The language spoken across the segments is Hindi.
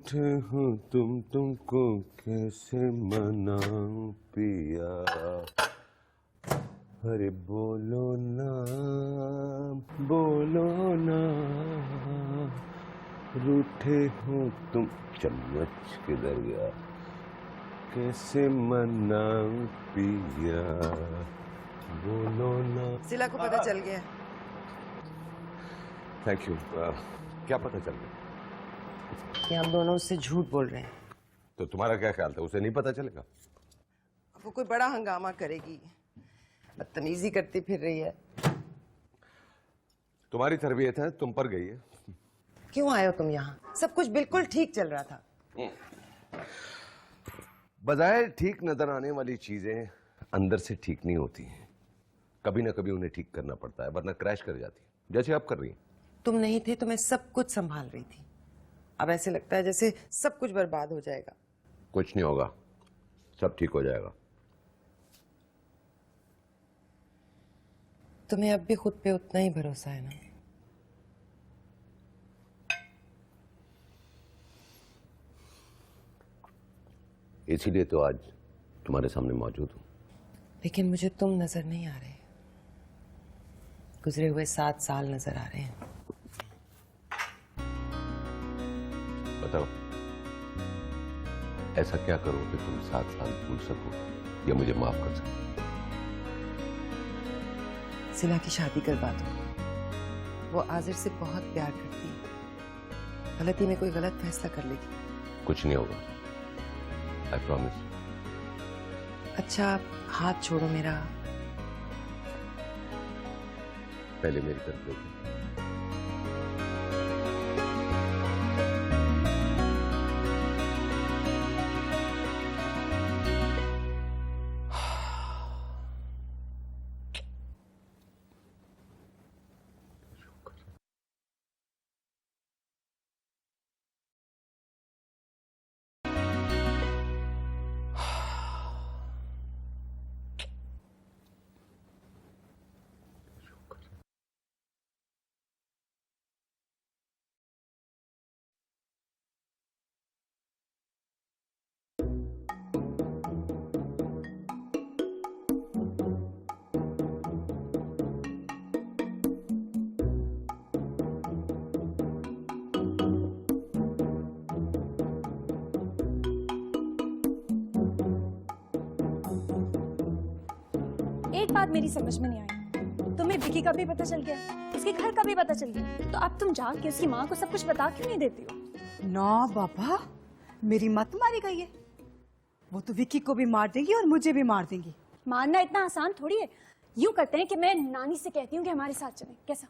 रूठे हो तुमको कैसे मनाऊं पिया। अरे बोलो ना रूठे हो तुम। चम्मच किधर गया? कैसे मनाऊं पिया, बोलो ना। सिला को पता चल गया। Thank you. क्या पता चल गया? कि हम दोनों उससे झूठ बोल रहे हैं। तो तुम्हारा क्या ख्याल था, उसे नहीं पता चलेगा? वो कोई बड़ा हंगामा करेगी, बदतमीजी करती फिर रही है। तुम्हारी तरबियत है, तुम पर गई है। क्यों आए हो तुम यहाँ? सब कुछ बिल्कुल ठीक चल रहा था। बजाय ठीक नजर आने वाली चीजें अंदर से ठीक नहीं होती हैं। कभी ना कभी उन्हें ठीक करना पड़ता है, वरना क्रैश कर जाती है, जैसे आप कर रही हैं। तुम नहीं थे तो मैं सब कुछ संभाल रही थी। अब ऐसे लगता है जैसे सब कुछ बर्बाद हो जाएगा। कुछ नहीं होगा, सब ठीक हो जाएगा। तुम्हें अब भी खुद पे उतना ही भरोसा है ना? इसीलिए तो आज तुम्हारे सामने मौजूद हूं। लेकिन मुझे तुम नजर नहीं आ रहे। गुजरे हुए 7 साल नजर आ रहे हैं। बताओ, ऐसा क्या करो कि तुम 7 साल भूल सको या मुझे माफ कर सको? सिला की शादी करवा दो। वो आजिर से बहुत प्यार करती है। गलती में कोई गलत फैसला कर लेगी। कुछ नहीं होगा, आई प्रॉमिस। अच्छा, हाथ छोड़ो मेरा। पहले मेरी तरफ देखो। एक बात मेरी समझ में नहीं आई। तुम्हें विकी का भी पता चल गया, उसके घर का भी पता चल गया, तो अब तुम जाके उसकी माँ को सब कुछ बता क्यों नहीं देती हो? ना बाबा, मेरी मत मारी गई है। वो तो विकी को भी मार देंगी और मुझे भी मार देंगी। मारना इतना आसान थोड़ी है। यूं करते हैं कि मैं नानी से कहती हूँ कि हमारे साथ चले, कैसा?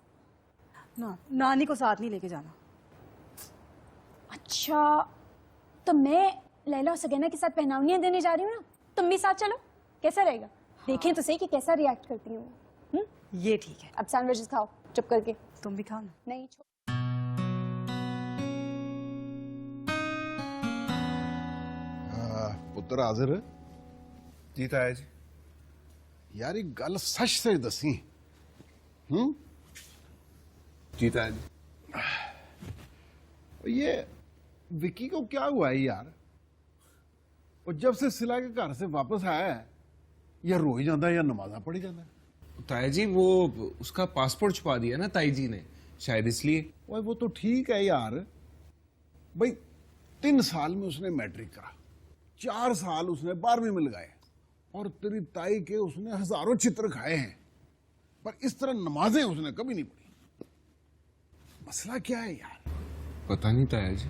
ना, नानी को साथ नहीं लेके जाना। अच्छा, तो मैं लैला और सगैना के साथ पहनावनियां देने जा रही हूँ ना, तुम भी साथ चलो, कैसा रहेगा? देखें तो सही कि कैसा रिएक्ट करती हूँ। ये ठीक है। अब सैंडविचेस खाओ चुप करके। तुम भी खाओ ना। नहीं पुत्र हाजिर है जी ताया जी। यार, एक गल सच से दसी। जी ताया जी। ये विकी को क्या हुआ है यार? और जब से सिला के घर से वापस आया है, या रोई जाता है या नमाजा पढ़ी जाता है। ताया जी, वो उसका पासपोर्ट छुपा दिया ना ताई जी ने, शायद इसलिए। ओए वो तो ठीक है यार भाई, 3 साल में उसने मैट्रिक करा, 4 साल उसने 12वीं में लगाए, और तेरी ताई के उसने हजारों चित्र खाए हैं, पर इस तरह नमाजें उसने कभी नहीं पढ़ी। मसला क्या है यार? पता नहीं ताया जी।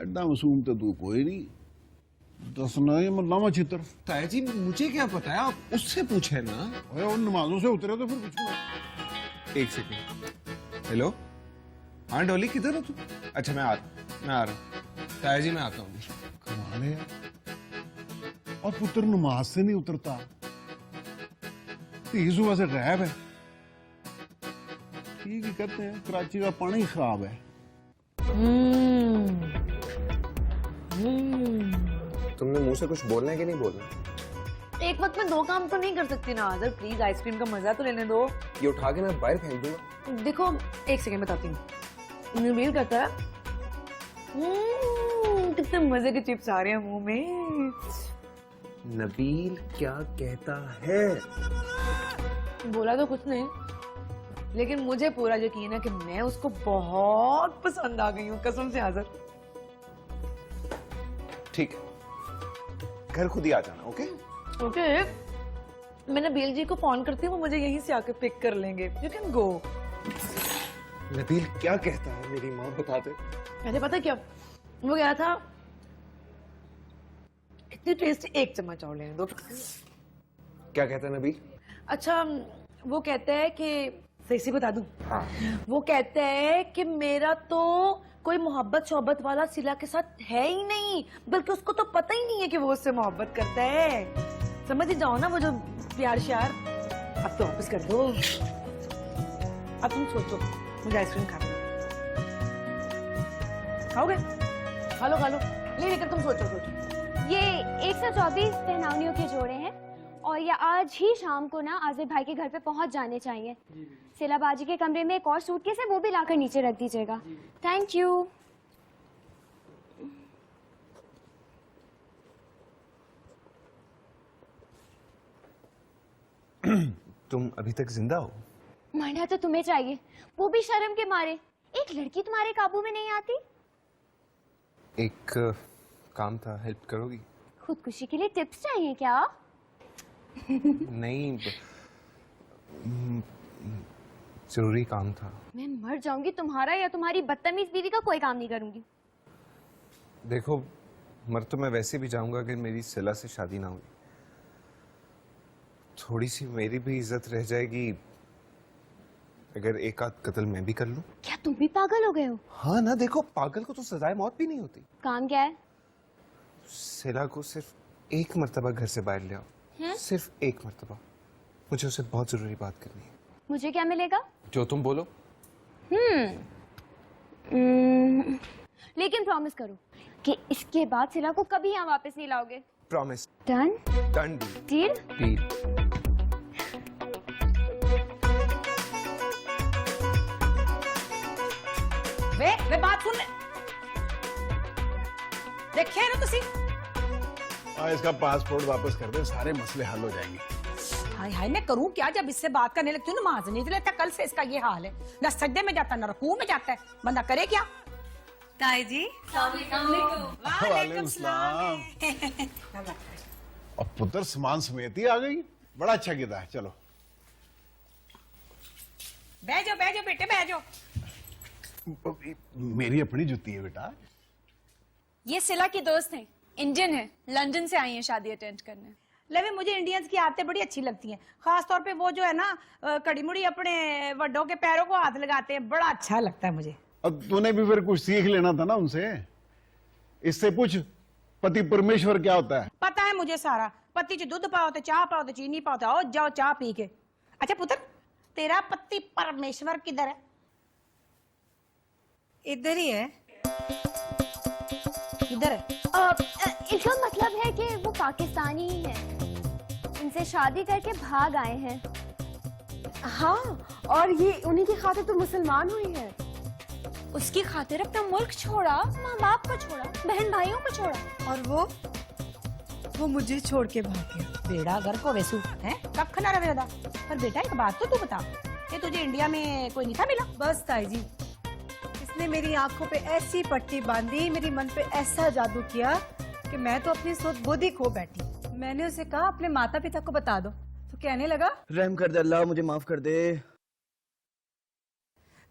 एडा मासूम तो तू कोई नहीं, दसना ये लावा चित्र। ताया जी मुझे क्या पता है, आप उससे पूछे ना। ओए उन नमाजों से उतरे तो फिर कुछ नहीं। एक सेकंड। हेलो, हाँ डॉली, किधर हो तू? अच्छा मैं आ रहा हूँ ताया जी, मैं आता हूँ। कमाल है यार। और पुत्र नमाज से नहीं उतरता, तीज सुबह से गायब है। ठीक ही कहते हैं, कराची का पानी खराब है। तुमने मुंह से कुछ बोलना है कि नहीं बोलना? एक वक्त में 2 काम तो नहीं कर सकती ना आदर, प्लीज आइसक्रीम का मजा तो लेने दो। ये उठा के मैं बाहर फेंक दूंगा। देखो, एक सेकंड बताती हूँ। मेल करता है, कितने मजे के चिप्स आ रहे हैं मुंह में। नबील क्या कहता है? बोला तो कुछ नहीं, लेकिन मुझे पूरा यकीन है कि मैं उसको बहुत पसंद आ गई हूँ, कसम से आज़र। ठीक है, घर खुद ही आ जाना। ओके ओके, मैं नबील जी को फोन करती हूँ, वो मुझे यहीं से आके पिक कर लेंगे। You can go. नबील क्या कहता है? मेरी माँ बता दे। पहले पता क्या वो गया था, कितनी टेस्टी, एक चम्मच और लेने दो। क्या कहता है नबील? अच्छा, वो कहता है कि सही से बता दूं, वो कहता है कि मेरा तो कोई मोहब्बत शोहब्बत वाला सिला के साथ है ही नहीं, बल्कि उसको तो पता ही नहीं है कि वो उससे मोहब्बत करता है। समझ ही जाओ ना वो जो प्यार श्यार। अब तो वापस कर दो। अब तुम सोचो, मुझे आइसक्रीम खानी है। खाओगे? खा लो खा लो, लेकर तुम सोचो। ये 124 पहनावनियों के जोड़े हैं और ये आज ही शाम को ना आजिर भाई के घर पे पहुंच जाने चाहिए। सिला बाजी के कमरे में एक और सूटकेस है, वो भी लाकर नीचे रख दीजिएगा। Thank you. तुम अभी तक जिंदा हो? मरना तो तुम्हें चाहिए, वो भी शर्म के मारे। एक लड़की तुम्हारे काबू में नहीं आती। एक काम था, हेल्प करोगी? खुदकुशी के लिए टिप्स चाहिए क्या? नहीं, जरूरी काम था। मैं मर जाऊंगी, तुम्हारा या तुम्हारी बदतमीज बीवी का कोई काम नहीं करूंगी। देखो, मर तो मैं वैसे भी जाऊंगा कि मेरी सिला से शादी ना हुई। थोड़ी सी मेरी भी इज्जत रह जाएगी अगर एक आध कत्ल मैं भी कर लूं। क्या तुम भी पागल हो गए हो? हाँ ना, देखो पागल को तो सजाए मौत भी नहीं होती। काम क्या है? सिला को सिर्फ एक मर्तबा घर से बाहर ले आओ। सिर्फ एक मर्तबा। मुझे उसे बहुत जरूरी बात करनी है। मुझे क्या मिलेगा? जो तुम बोलो। लेकिन प्रॉमिस करो कि इसके बाद सिला को कभी यहाँ वापस नहीं लाओगे। Promise. Done? Done deal? Deal. वे बात सुन देखे ना तुसी। इसका पासपोर्ट वापस कर दे, सारे मसले हल हो जाएंगे। हाय हाय, मैं करूं क्या? जब इससे बात करने लगती हूँ नमाज नहीं लेता, कल से इसका ये हाल है। न सजदे में जाता, न रुकू में जाता है। बंदा करे क्या? ताई जी वालेकुम सलाम। अब पुत्र सामान समेत ही आ गई, बड़ा अच्छा किया है। चलो बैठ जाओ बेटे, बैठ जाओ। मेरी अपनी जुत्ती है बेटा। ये सिला की दोस्त हैं, इंडियन है, लंदन से आई हैं शादी अटेंड करने। लेवे मुझे इंडियंस की आदतें बड़ी अच्छी लगती हैं, खास तौर पे वो जो है ना कड़ी मुड़ी अपने वड्डों के पैरों को हाथ लगाते हैं, बड़ा अच्छा लगता है मुझे। अब तूने भी फिर कुछ सीख लेना था ना उनसे। इससे पूछ पति परमेश्वर क्या होता है। पता है मुझे सारा। पति च दूध पाओ तो चाह पाओ तो चीनी पाओ तो आओ जाओ चाह पी के। अच्छा पुत्र, तेरा पति परमेश्वर किधर है? इधर ही है। इधर है। इसका मतलब है कि वो पाकिस्तानी ही है, इनसे शादी करके भाग आए हैं। हाँ, और ये उन्हीं की खातिर तो मुसलमान हुई है। उसकी खातिर अपना मुल्क छोड़ा, माँ बाप को छोड़ा, बहन भाइयों को छोड़ा, और वो मुझे छोड़ के भाग गया। बेड़ा घर को वैसू है, कख ना रवे। पर बेटा एक बात तो तू बता, ये तुझे इंडिया में कोई नहीं था मिला? बस ताई जी, इसने मेरी आंखों पे ऐसी पट्टी बांधी, मेरी मन पे ऐसा जादू किया कि मैं तो अपनी सोच बुद्ध ही खो बैठी। मैंने उसे कहा अपने माता पिता को बता दो, तो कहने लगा रहम कर दे अल्लाह, मुझे माफ कर दे।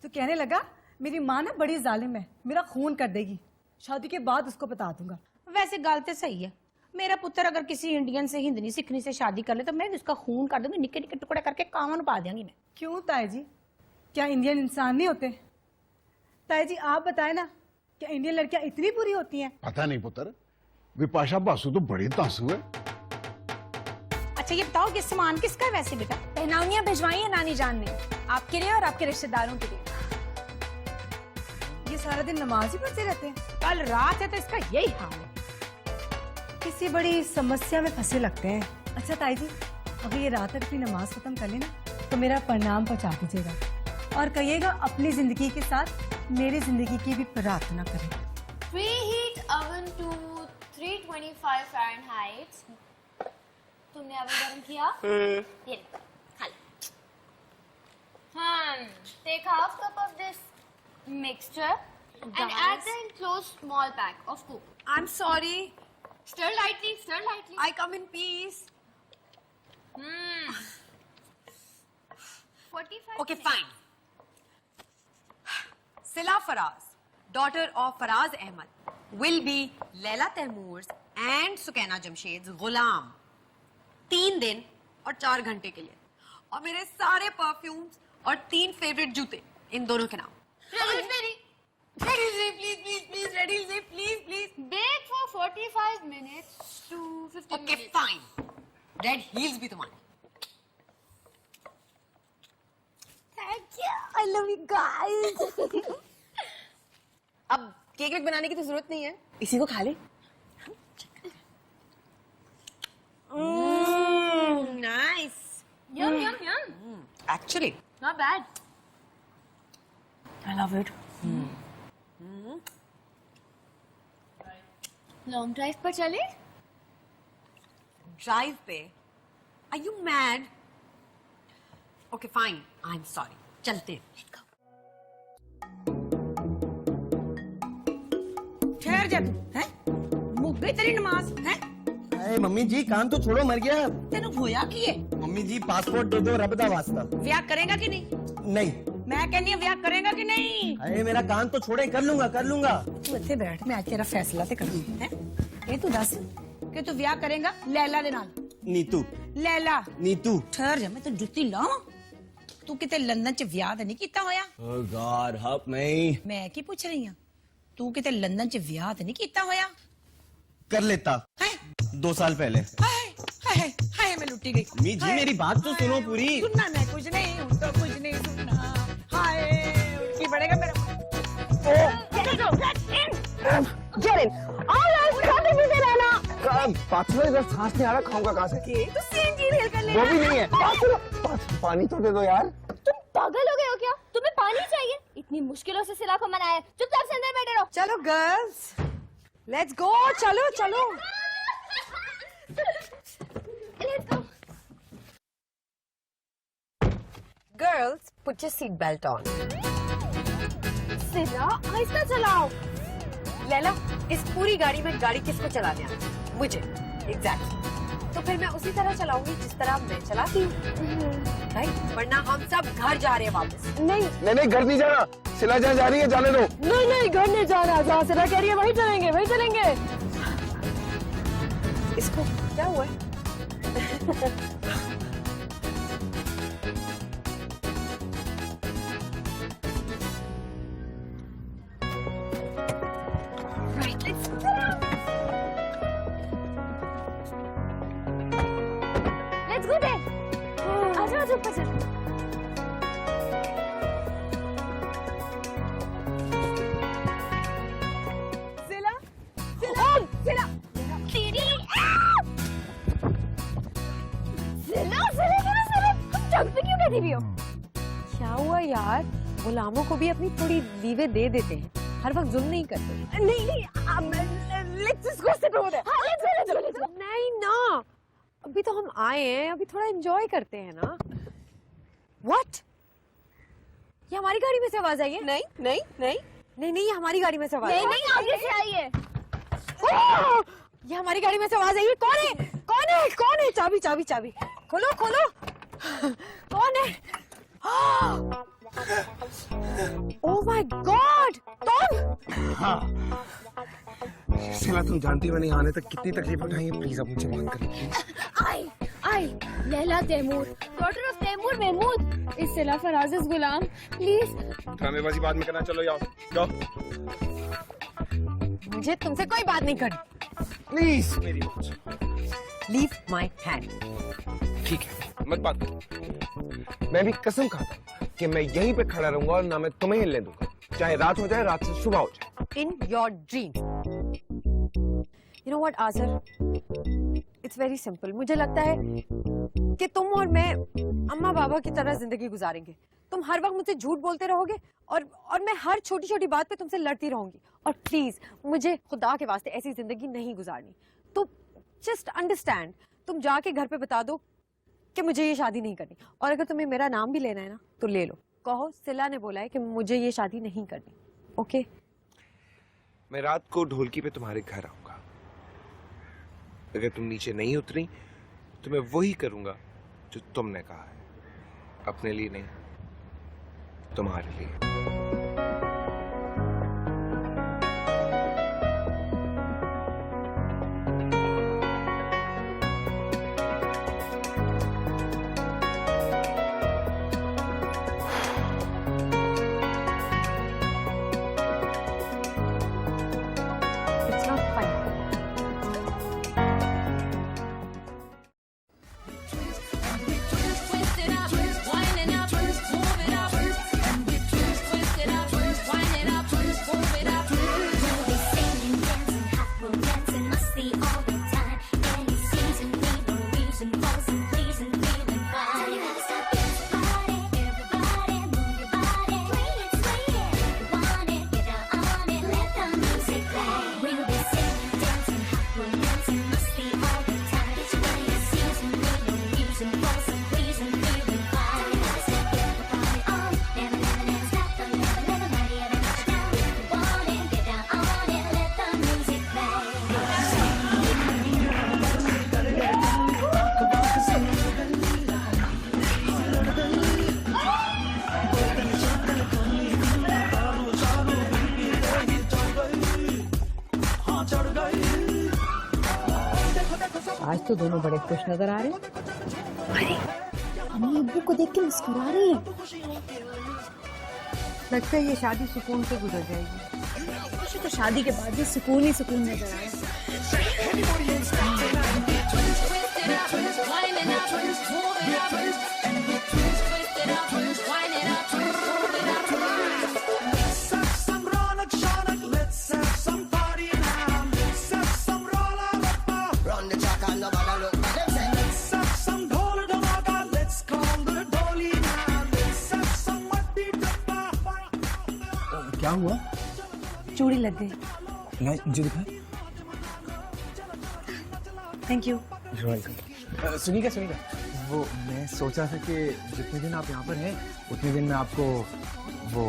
तो कहने लगा मेरी माँ ना बड़ी जालिम है, मेरा खून कर देगी, शादी के बाद उसको बता दूंगा। वैसे गल तो सही है। मेरा पुत्र अगर किसी इंडियन से हिंदनी सिखनी से शादी कर ले तो मैं भी उसका खून कर दूंगी, निके निके टुकड़े करके कामन पा देंगी मैं। क्यों ताई जी, क्या इंडियन इंसान नहीं होते? ताई जी आप बताए ना, क्या इंडियन लड़कियां इतनी बुरी होती हैं? पता नहीं पुत्र, विपाशा बासु तो बड़ी तासु है। अच्छा ये बताओ कि सामान किसका है वैसे बेटा? पहनावनियां भिजवाई है नानी जान ने, आपके लिए और आपके रिश्तेदारों के लिए। ये सारा दिन नमाज ही पढ़ते रहते हैं। कल रात है तो इसका यही हाल है। किसी बड़ी समस्या में फंसे लगते हैं। अच्छा ताई जी, अगर ये रात तक अपनी नमाज खत्म कर लेना तो मेरा प्रणाम पहुंचा दीजिएगा और कहिएगा अपनी जिंदगी के साथ मेरी जिंदगी की भी प्रार्थना करें। Preheat oven to 325 Fahrenheit. तुमने oven गर्म किया? ये ले, खा ले. Take half cup of this mixture and add the enclosed small pack of cook. I'm sorry. Stir lightly, stir lightly. I come in peace. 45 Okay, minutes. fine. Sila Faraz, daughter of Faraz Ahmed, will be Laila Taimoor's and Sukaina Jamshed's गुलाम 3 दिन और 4 घंटे के लिए, और मेरे सारे परफ्यूम्स और 3 फेवरेट जूते इन दोनों के नाम. Please. Bake for 45 minutes to 50 Okay, minutes. fine. Red heels भी तुम्हारे. Thank you. I love you guys. अब केक वेक बनाने की तो जरूरत नहीं है, इसी को खा ले. Nice. Yum. Actually, Not bad. I love it. Long drive पर चले? Drive पे? Are you mad? Okay, fine. I'm sorry. चलते हैं. ठहर जा तू, हैं? मुक गई तेरी नमाज, हैं? अरे मम्मी जी कान तो छोड़ो, मर गया. तेनू होया की है? मम्मी जी पासपोर्ट दे दो, रब दा वास्ता. ब्याह करेगा कि नहीं? नहीं. मैं कहनी हूँ ब्याह करेगा कि नहीं? अरे मेरा कान तो छोड़े, कर लूंगा. तू इत्थे बैठ, मैं आज तेरा फैसला ते करूंगी, हैं? ये तू दस कि तू ब्याह करेगा लैला दे नाल? नीतू. लैला. नीतू. ठहर जा, मैं तो जुत्ती लावां. तू किते लंदन च ब्याह ते नहीं कीता होया? Oh God, help me. मैं की पूछ रही हूँ? तू किते लंदन च ब्याह ते नहीं कीता होया? कर लेता. हैं? 2 साल पहले. हाय मैं लुटी गई. मम्मी जी मेरी बात तो सुनो पूरी. सुनना मैं कुछ नहीं हूँ, तो कुछ नहीं सुनना. हाय की पड़ेगा मेरा. पाँचवें इधर सांस नहीं आ रहा, खाऊंगा कहाँ से? तो सीएनजी रेल कर ले. वो भी नहीं है. पानी तो दे दो यार. तुम पागल हो गए हो क्या? तुम्हें पानी चाहिए? इतनी मुश्किलों से सिला को मनाया है. चुपचाप से अंदर बैठे रहो. चलो गर्ल्स, लेट्स गो. चलो. Let's go. Girls, put your seat belt on. सिला, आहिस्ता चलाओ. लैला, इस पूरी गाड़ी में गाड़ी किसको चलाने आती है? मुझे. एग्जैक्टली. तो फिर मैं उसी तरह चलाऊंगी जिस तरह मैं चलाती हूँ. राइट? वरना हम सब घर जा रहे हैं वापस. नहीं, घर नहीं जाना. सिला जहाँ जा रही है जाने दो. नहीं घर नहीं जाना. जहाँ सिला कह रही है वही चलेंगे. इसको क्या हुआ है? Right, let's go. Let's go there. आजा ऊपर चल. सिला. तेरी. सिला. तुम जंग पे क्यों बैठी हुई हो? क्या हुआ यार? गुलामों को भी अपनी थोड़ी लीवे दे देते हैं, हर वक्त जुल्म नहीं करते. नहीं let's just go sit over there. हाँ, let's go. नहीं ना, अभी तो हम आए हैं, अभी थोड़ा एंजॉय करते हैं ना. What? ये हमारी गाड़ी में से आवाज आई है? नहीं, ये हमारी गाड़ी में से आवाज आई है. नहीं आगे से आई है. ये हमारी गाड़ी में से आवाज आई है. कौन है? चाबी. खोलो. कौन है? Oh my God! तुम? हाँ. सिला तुम जानती हो मैंने आने तक कितनी तकलीफ उठाई है. प्लीज अब मुझे माफ कर. आई लैला तैमूर, डॉटर ऑफ तैमूर महमूद, इस सिला फराज़ गुलाम. प्लीज. ड्रामेबाजी बाद में करना. चलो जाओ. मुझे तुमसे कोई बात नहीं करनी. प्लीज मेरी बात. Leave my hand. ठीक है, मत बात करो. मैं भी कसम खाता हूँ कि मैं यहीं पे खड़ा रहूंगा और ना मैं तुम्हें हिलने दूंगा, चाहे रात हो जाए, रात से सुबह हो जाए. In your dreams. You know what, Azhar? It's very simple. मुझे लगता है कि तुम और मैं अम्मा बाबा की तरह जिंदगी गुजारेंगे. तुम हर वक्त मुझसे झूठ बोलते रहोगे और मैं हर छोटी छोटी बात पे तुमसे लड़ती रहूंगी। और प्लीज मुझे खुदा के वास्ते ऐसी जिंदगी नहीं गुजारनी। तो जस्ट अंडरस्टैंड, तुम जाके घर पे बता दो कि मुझे ये शादी नहीं करनी। और अगर तुम्हें मेरा नाम भी लेना है ना तो ले लो, कहो सिला ने बोला है कि मुझे ये शादी नहीं करनी। ओके? मैं रात को ढोलकी पे तुम्हारे घर आऊंगा। अगर तुम नीचे नहीं उतरी तो मैं वही करूंगा जो तुमने कहा है, अपने लिए नहीं, तुम्हारे लिए। It's not fine. आज तो दोनों बड़े खुश नजर आ रहे हैं। अम्मी अब्बू को देख के मुस्कुरा रही है। लगता है ये शादी सुकून से गुजर जाएगी। मुझे तो शादी के बाद भी सुकून ही सुकून नजर आया। क्या हुआ? चूड़ी लग गई। नहीं, मुझे दिखा। Thank you. सुनिएगा, वो मैं सोच रहा था कि जितने दिन आप यहाँ पर हैं उतने दिन में आपको वो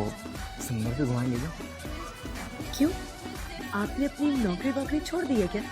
समुद्र पे घुमाएंगे क्या? क्यों? आपने अपनी नौकरी वोकरी छोड़ दी है क्या?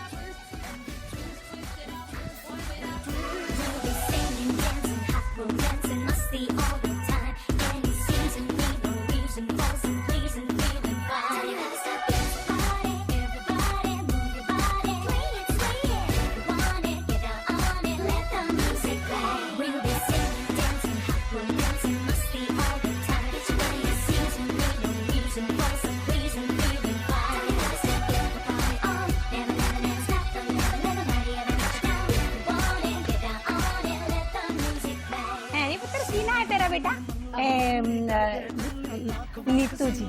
नीतू जी।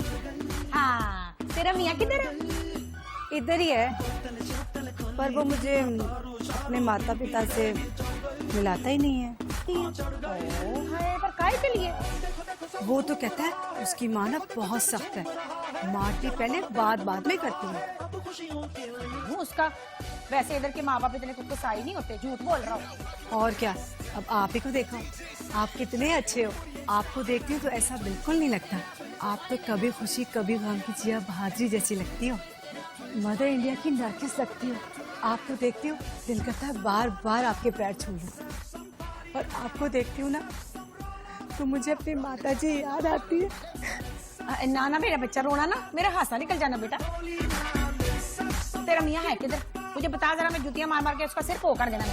हाँ, तेरा मियाँ किधर है? इधर ही है, पर वो मुझे अपने माता पिता से मिलाता ही नहीं है। पर काहे के लिए? वो तो कहता है उसकी माँ ना बहुत सख्त है, मारती पहले बाद में करती है। वो उसका वैसे इधर के माँ बाप इतने खुद को सही नहीं होते, झूठ बोल रहा हूँ। और क्या, अब आप ही को देखो, आप कितने अच्छे हो। आपको देखती हूँ तो ऐसा बिल्कुल नहीं लगता। आप तो कभी खुशी कभी गम की जिया बहादुरी जैसी लगती हो, मदर इंडिया की नरगिस लगती हो। आपको देखती हूँ दिल करता है बार बार आपके पैर छू लूं। और आपको देखती हूँ ना तो मुझे अपनी माता जी याद आती है। ना ना मेरा बच्चा रोना ना, मेरा हासा निकल जाना बेटा। तेरा मियाँ है किधर? मुझे बता जरा, मैं जुतियां मार मार के उसका सिर को कर देना।